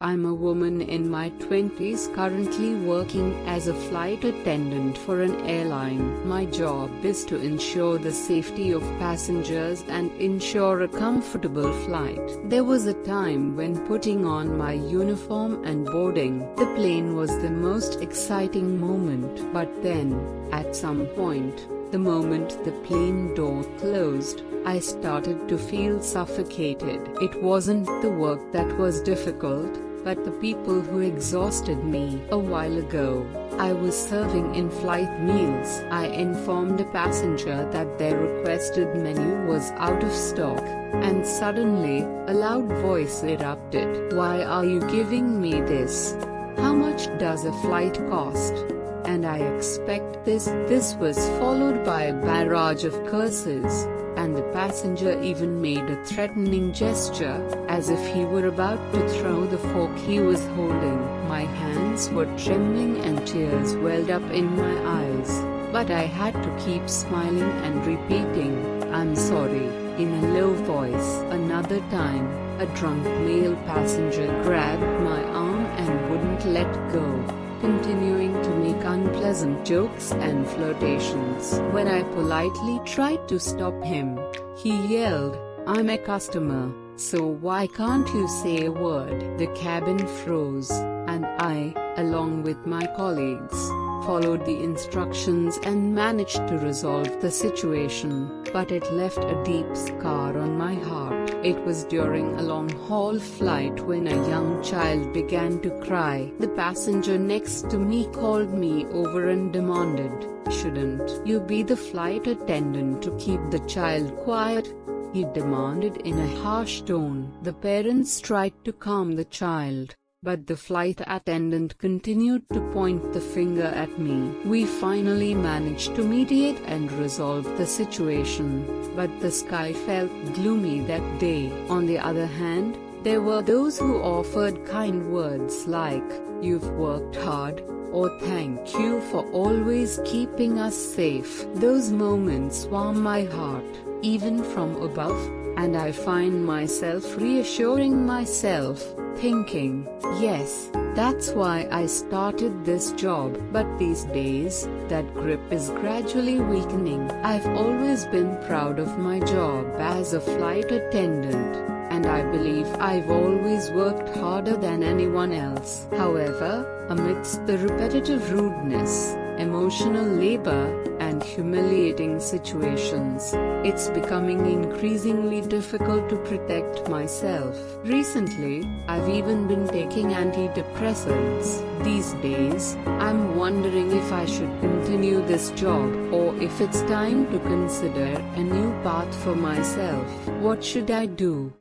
I'm a woman in my 20s currently working as a flight attendant for an airline. My job is to ensure the safety of passengers and ensure a comfortable flight. There was a time when putting on my uniform and boarding the plane was the most exciting moment. But then, at some point, the moment the plane door closed, I started to feel suffocated. It wasn't the work that was difficult, but the people who exhausted me. A while ago, I was serving in-flight meals. I informed a passenger that their requested menu was out of stock, and suddenly, a loud voice erupted. "Why are you giving me this? How much does a flight cost? And I expect this." This was followed by a barrage of curses, and the passenger even made a threatening gesture, as if he were about to throw the fork he was holding. My hands were trembling and tears welled up in my eyes, but I had to keep smiling and repeating, "I'm sorry," in a low voice. Another time, a drunk male passenger grabbed my arm and wouldn't let go, continuing to make unpleasant jokes and flirtations. When I politely tried to stop him, he yelled, "I'm a customer, so why can't you say a word?" The cabin froze, and I, along with my colleagues, followed the instructions and managed to resolve the situation, but it left a deep scar on my heart. It was during a long-haul flight when a young child began to cry. The passenger next to me called me over and demanded, "Shouldn't you be the flight attendant to keep the child quiet?" he demanded in a harsh tone. The parents tried to calm the child, but the flight attendant continued to point the finger at me. We finally managed to mediate and resolve the situation, but the sky felt gloomy that day. On the other hand, there were those who offered kind words like, "You've worked hard," or "Thank you for always keeping us safe." Those moments warm my heart, even from above, and I find myself reassuring myself, thinking, yes, that's why I started this job. But these days, that grip is gradually weakening. I've always been proud of my job as a flight attendant, and I believe I've always worked harder than anyone else. However, amidst the repetitive rudeness, emotional labor, and humiliating situations, it's becoming increasingly difficult to protect myself. Recently, I've even been taking antidepressants. These days, I'm wondering if I should continue this job, or if it's time to consider a new path for myself. What should I do?